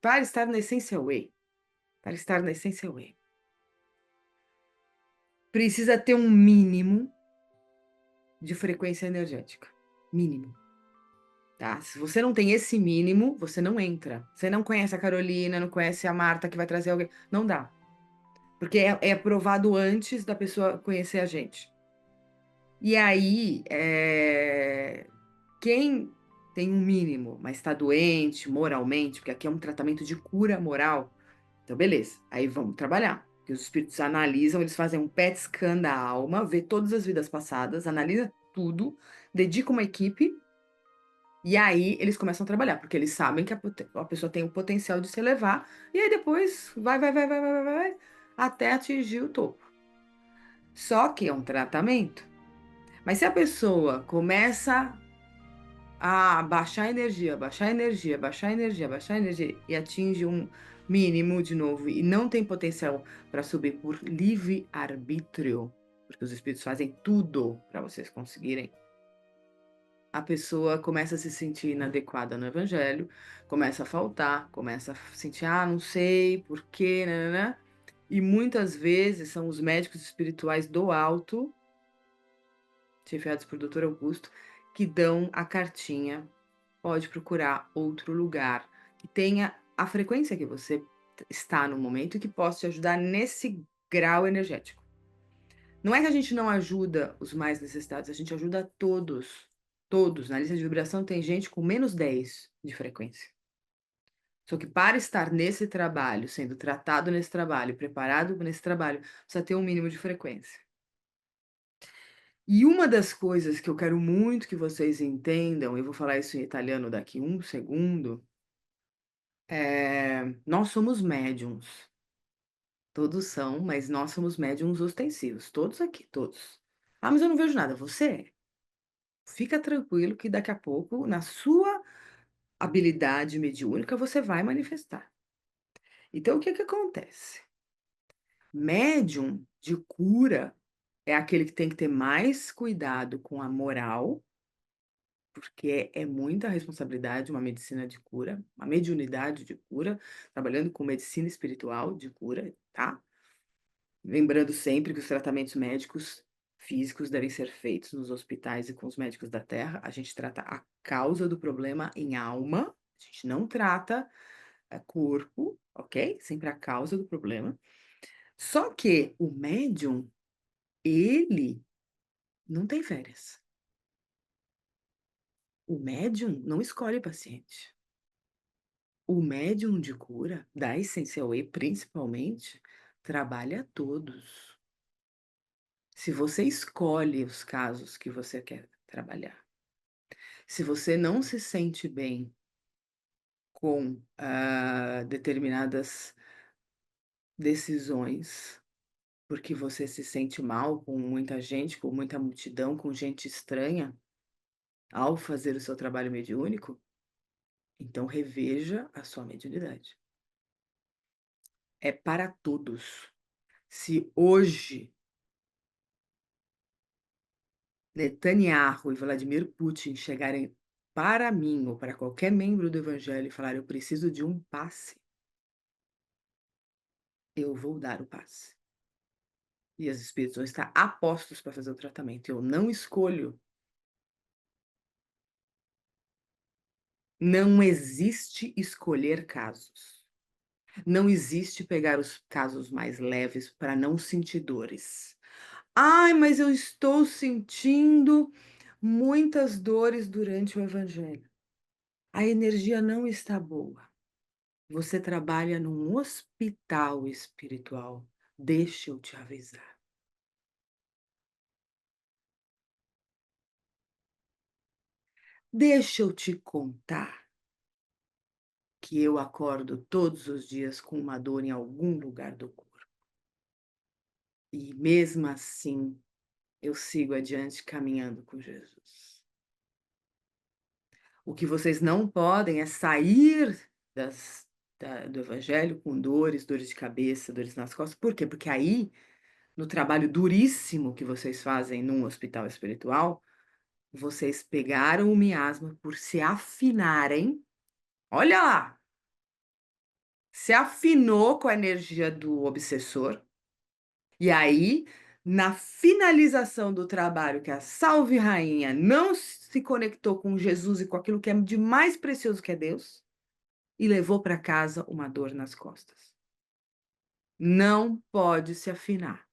para estar na essência Whey, para estar na essência Whey, precisa ter um mínimo de frequência energética, mínimo, tá? Se você não tem esse mínimo, você não entra. Você não conhece a Carolina, não conhece a Marta que vai trazer alguém, não dá. Porque é aprovado antes da pessoa conhecer a gente. E aí, quem tem um mínimo, mas está doente moralmente, porque aqui é um tratamento de cura moral, então beleza, aí vamos trabalhar. Porque os espíritos analisam, eles fazem um PET scan da alma, vê todas as vidas passadas, analisa tudo, dedica uma equipe, e aí eles começam a trabalhar, porque eles sabem que a pessoa tem o potencial de se elevar, e aí depois vai, até atingir o topo. Só que é um tratamento. Mas se a pessoa começa a baixar a energia, baixar a energia, baixar a energia, baixar a energia e atinge um mínimo de novo e não tem potencial para subir por livre arbítrio, porque os espíritos fazem tudo para vocês conseguirem, a pessoa começa a se sentir inadequada no evangelho, começa a faltar, começa a sentir, não sei por quê, né? E muitas vezes são os médicos espirituais do alto, chefiados por Dr. Augusto, que dão a cartinha. Pode procurar outro lugar que tenha a frequência que você está no momento e que possa te ajudar nesse grau energético. Não é que a gente não ajuda os mais necessitados, a gente ajuda todos. Todos. Na lista de vibração tem gente com -10 de frequência. Só que para estar nesse trabalho, sendo tratado nesse trabalho, preparado nesse trabalho, precisa ter um mínimo de frequência. E uma das coisas que eu quero muito que vocês entendam, eu vou falar isso em italiano daqui um segundo, nós somos médiums. Todos são, mas nós somos médiums ostensivos. Todos aqui, todos. Mas eu não vejo nada. Você é. Fica tranquilo que daqui a pouco, na sua habilidade mediúnica, você vai manifestar. Então, o que que acontece? Médium de cura é aquele que tem que ter mais cuidado com a moral, porque é muita responsabilidade uma medicina de cura, uma mediunidade de cura, trabalhando com medicina espiritual de cura, tá? Lembrando sempre que os tratamentos médicos físicos devem ser feitos nos hospitais e com os médicos da Terra. A gente trata a causa do problema em alma, a gente não trata corpo, ok? Sempre a causa do problema. Só que o médium, ele não tem férias. O médium não escolhe paciente. O médium de cura, da Essential E principalmente, trabalha a todos. Se você escolhe os casos que você quer trabalhar, se você não se sente bem com determinadas decisões, porque você se sente mal com muita gente, com muita multidão, com gente estranha, ao fazer o seu trabalho mediúnico, então reveja a sua mediunidade. É para todos. Se hoje Netanyahu e Vladimir Putin chegarem para mim ou para qualquer membro do evangelho e falar eu preciso de um passe, eu vou dar o passe. E os espíritos vão estar apostos para fazer o tratamento. Eu não escolho. Não existe escolher casos. Não existe pegar os casos mais leves para não sentir dores. Ai, mas eu estou sentindo muitas dores durante o evangelho. A energia não está boa. Você trabalha num hospital espiritual. Deixa eu te avisar. Deixa eu te contar que eu acordo todos os dias com uma dor em algum lugar do corpo. E mesmo assim, eu sigo adiante caminhando com Jesus. O que vocês não podem é sair do evangelho com dores, dores de cabeça, dores nas costas. Por quê? Porque aí, no trabalho duríssimo que vocês fazem num hospital espiritual, vocês pegaram o miasma por se afinarem. Olha lá! se afinou com a energia do obsessor, e aí, na finalização do trabalho, que a Salve Rainha não se conectou com Jesus e com aquilo que é de mais precioso que é Deus, e levou para casa uma dor nas costas. Não pode se afinar.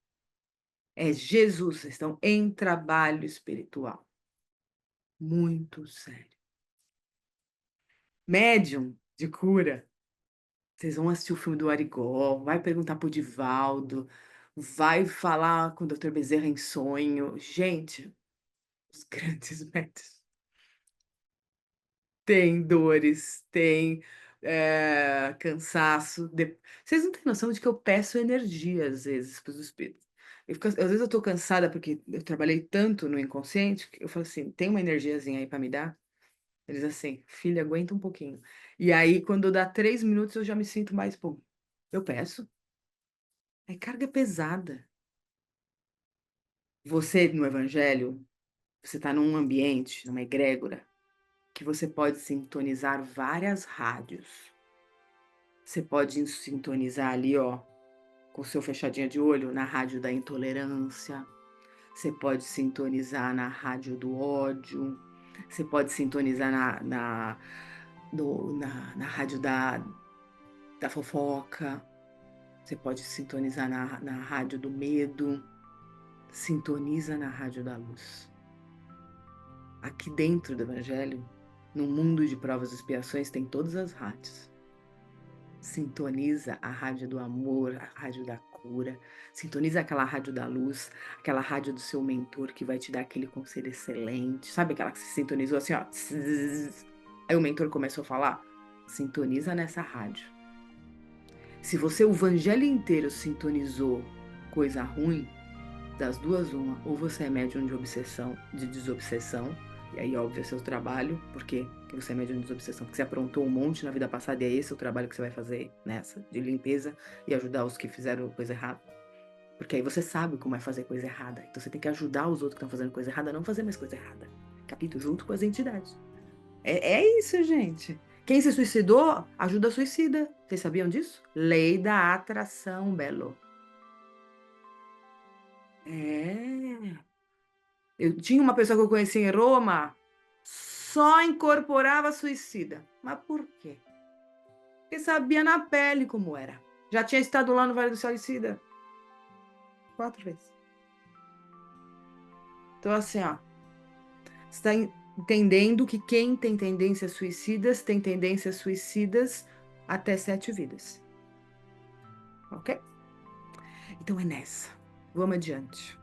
É Jesus, vocês estão em trabalho espiritual. Muito sério. Médium de cura. Vocês vão assistir o filme do Arigó, vai perguntar pro Divaldo, vai falar com o Dr. Bezerra em sonho. Gente, os grandes médicos têm dores, têm cansaço. Vocês não têm noção de que eu peço energia às vezes para os espíritos. Às vezes eu tô cansada porque eu trabalhei tanto no inconsciente que eu falo assim, tem uma energiazinha aí para me dar? Eles assim, filha, aguenta um pouquinho. E aí, quando dá 3 minutos, eu já me sinto mais, pô, eu peço. É carga pesada. Você, no Evangelho, você está num ambiente, numa egrégora, que você pode sintonizar várias rádios. Você pode sintonizar ali, ó, com o seu fechadinha de olho, na rádio da intolerância. Você pode sintonizar na rádio do ódio. Você pode sintonizar na rádio da fofoca. Você pode sintonizar na rádio do medo. Sintoniza na rádio da luz. Aqui dentro do Evangelho, no mundo de provas e expiações, tem todas as rádios. Sintoniza a rádio do amor, a rádio da cura. Sintoniza aquela rádio da luz, aquela rádio do seu mentor que vai te dar aquele conselho excelente. Sabe aquela que se sintonizou assim, ó? Aí o mentor começou a falar. Sintoniza nessa rádio. Se você o Evangelho inteiro sintonizou coisa ruim, das duas, uma, ou você é médium de obsessão, de desobsessão, e aí, óbvio, é seu trabalho, porque você é médium de desobsessão, porque você aprontou um monte na vida passada, e é esse o trabalho que você vai fazer nessa, de limpeza, e ajudar os que fizeram coisa errada. Porque aí você sabe como é fazer coisa errada, então você tem que ajudar os outros que estão fazendo coisa errada a não fazer mais coisa errada. Capítulo junto com as entidades. É isso, gente. Quem se suicidou, ajuda a suicida. Vocês sabiam disso? Lei da atração, Belo. É. Eu tinha uma pessoa que eu conheci em Roma, só incorporava suicida. Mas por quê? Porque sabia na pele como era. Já tinha estado lá no Vale do Suicida 4 vezes. Então, assim, ó, você está entendendo que quem tem tendências suicidas tem tendências suicidas até 7 vidas. Ok? Então é nessa. Vamos adiante.